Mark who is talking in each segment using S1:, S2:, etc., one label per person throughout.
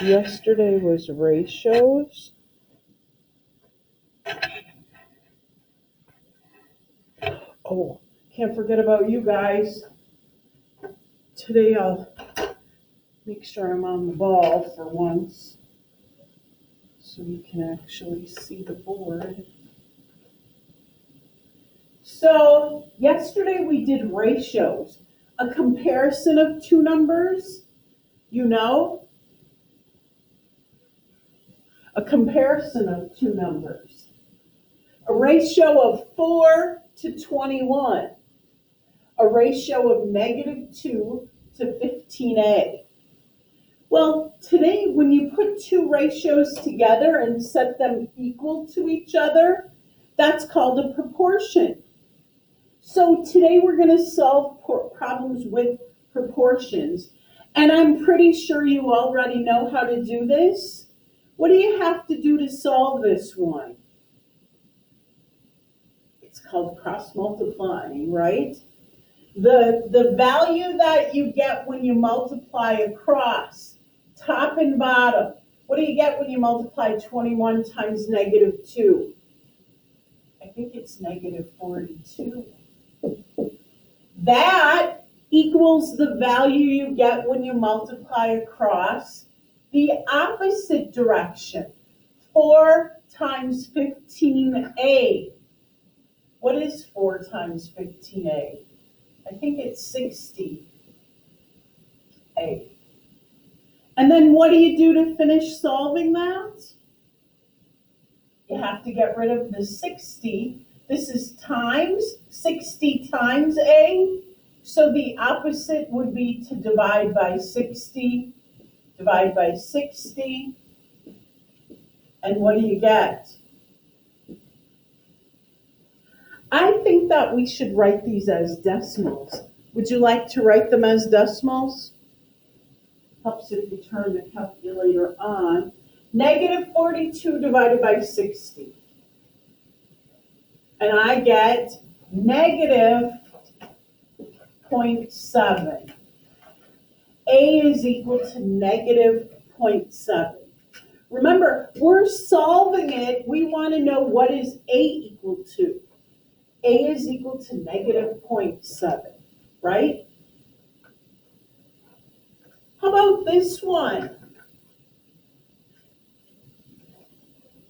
S1: Yesterday was ratios. Oh, can't forget about you guys. Today I'll make sure I'm on the ball for once so you can actually see the board. So yesterday we did ratios, a comparison of two numbers, a comparison of two numbers. A ratio of 4 to 21, a ratio of -2 to 15a. Well, today when you put two ratios together and set them equal to each other, that's called a proportion. So today we're going to solve problems with proportions. And I'm pretty sure you already know how to do this. What do you have to do to solve this one? It's called cross multiplying, right? The value that you get when you multiply across, top and bottom, what do you get when you multiply 21 times -2? I think it's -42. That equals the value you get when you multiply across the opposite direction, 4 times 15a. What is 4 times 15a? I think it's 60a. And then what do you do to finish solving that? You have to get rid of the 60. This is times, 60 times a. So the opposite would be to divide by 60. Divide by 60. And what do you get? I think that we should write these as decimals. Would you like to write them as decimals? Helps if you turn the calculator on. -42 divided by 60. And I get -0.7. A is equal to -0.7. Remember, we're solving it. We want to know what is A equal to. A is equal to -0.7, right? How about this one?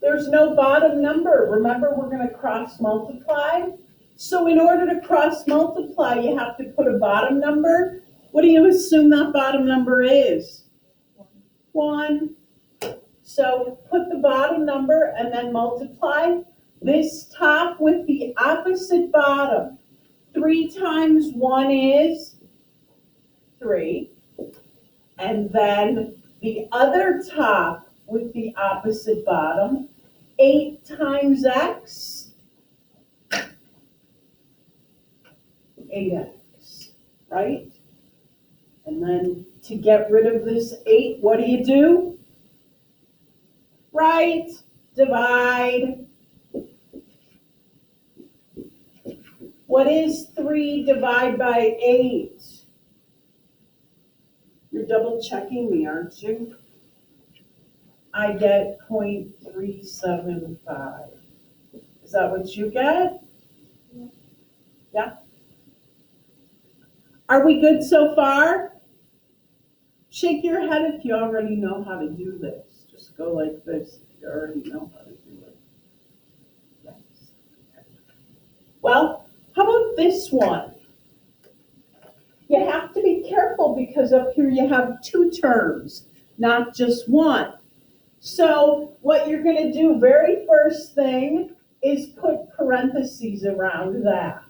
S1: There's no bottom number. Remember, we're going to cross multiply. So in order to cross multiply, you have to put a bottom number. What do you assume that bottom number is? 1. So put the bottom number and then multiply this top with the opposite bottom. 3 times 1 is 3. And then the other top with the opposite bottom, 8 times x, 8x, right? And then to get rid of this 8, what do? Right, divide. What is 3 divided by 8? You're double checking me, aren't you? I get 0.375. Is that what you get? Yeah? Are we good so far? Shake your head if you already know how to do this. Just go like this if you already know how to do it. Yes. Well, how about this one? You have to be careful because up here you have 2 terms, not just 1. So what you're going to do, very first thing, is put parentheses around that.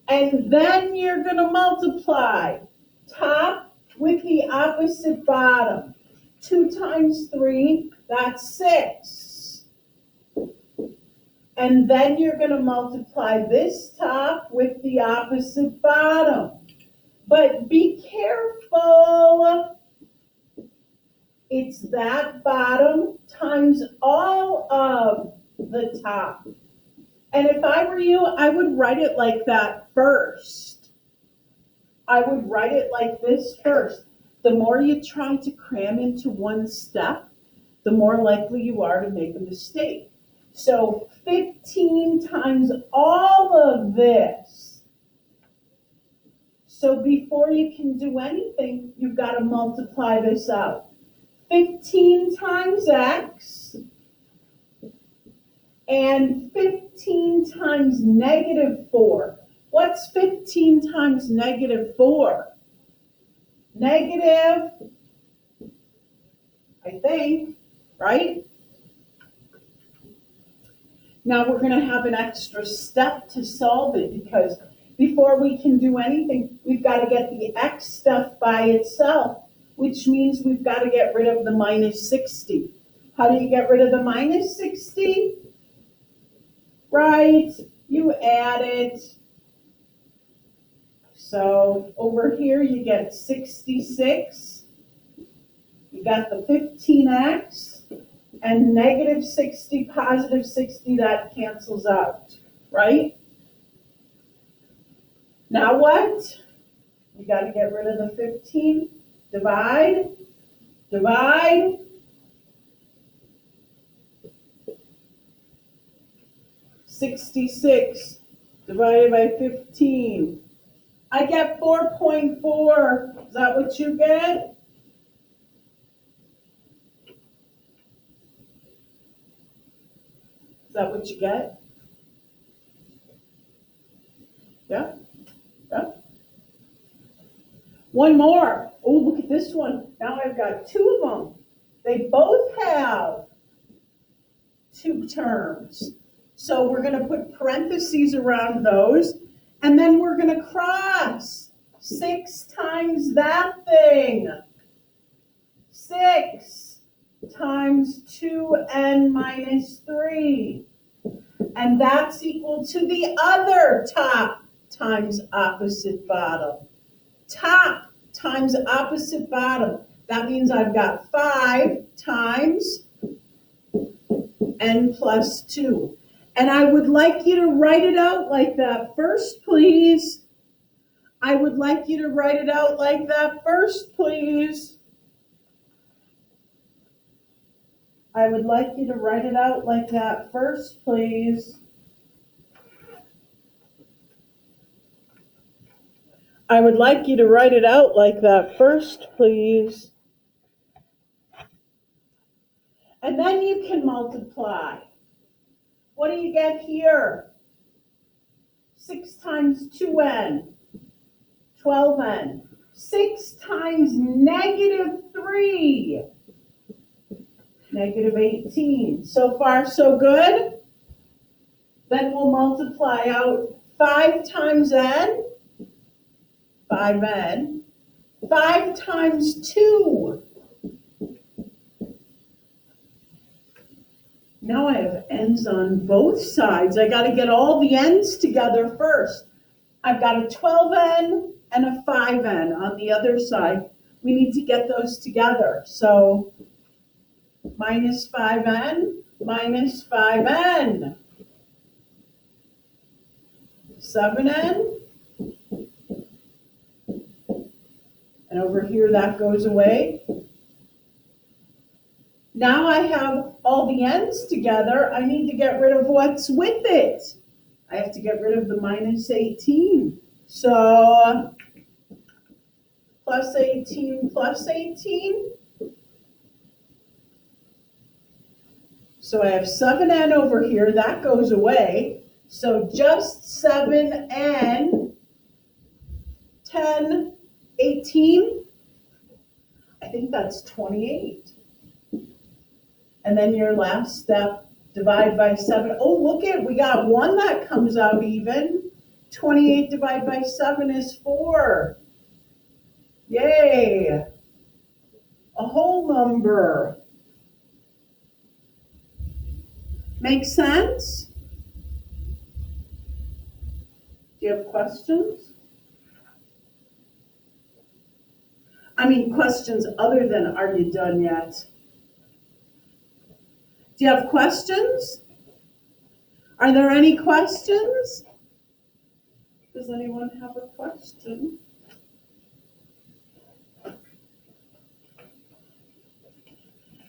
S1: And then you're going to multiply top with the opposite bottom. 2 times 3, that's 6. And then you're going to multiply this top with the opposite bottom. But be careful. It's that bottom times all of the top. And if I were you, I would write it like that first. I would write it like this first. The more you try to cram into one step, the more likely you are to make a mistake. So 15 times all of this. So before you can do anything, you've got to multiply this out. 15 times x and 15 times negative 4. What's 15 times negative 4? Negative, I think, right? Now we're going to have an extra step to solve it because before we can do anything, we've got to get the x stuff by itself, which means we've got to get rid of the minus 60. How do you get rid of the minus 60? Right, you add it. So over here you get 66. You got the 15x and negative 60, positive 60, that cancels out, right? Now what? You got to get rid of the 15. Divide. 66 divided by 15. I get 4.4. Is that what you get? Is that what you get? Yeah? Yeah? One more. Oh, look at this one. Now I've got two of them. They both have two terms. So we're going to put parentheses around those, and then we're going to cross. 6 times that thing. 6 times 2n minus 3. And that's equal to the other top times opposite bottom. Top times opposite bottom. That means I've got 5 times n plus 2. And I would like you to write it out like that first, please. I would like you to write it out like that first, please. I would like you to write it out like that first, please. I would like you to write it out like that first, please. And then you can multiply. What do you get here? 6 times 2n, 12n. 6 times negative 3, negative 18. So far, so good? Then we'll multiply out 5 times n, 5n. 5 times 2. Now I have n's on both sides. I got to get all the n's together first. I've got a 12n and a 5n on the other side. We need to get those together. So minus 5n, minus 5n. 7n. And over here that goes away. Now I have all the n's together. I need to get rid of what's with it. I have to get rid of the minus 18. So plus 18 plus 18. So I have 7n over here. That goes away. So just 7n, 10, 18. I think that's 28. And then your last step, divide by 7. Oh, look at, we got one that comes out even. 28 divided by 7 is 4. Yay. A whole number. Make sense? Do you have questions? I mean, questions other than, are you done yet? Do you have questions? Are there any questions? Does anyone have a question?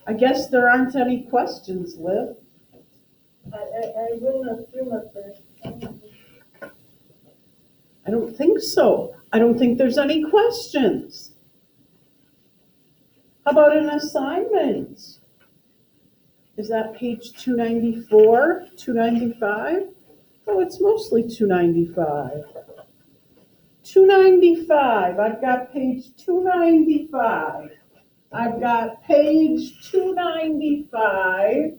S1: I guess there aren't any questions, Liv.
S2: I wouldn't assume that there's.
S1: I don't think so. I don't think there's any questions. How about an assignment? Is that page 294, 295? Oh, it's mostly 295. 295, I've got page 295. I've got page 295.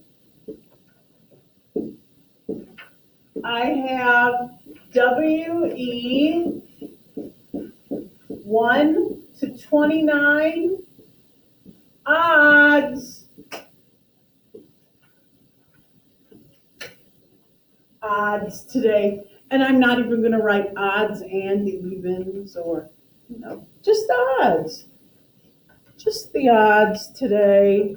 S1: I have WE 1 to 29 odds. Odds today. And I'm not even going to write odds and evens or, just odds. Just the odds today.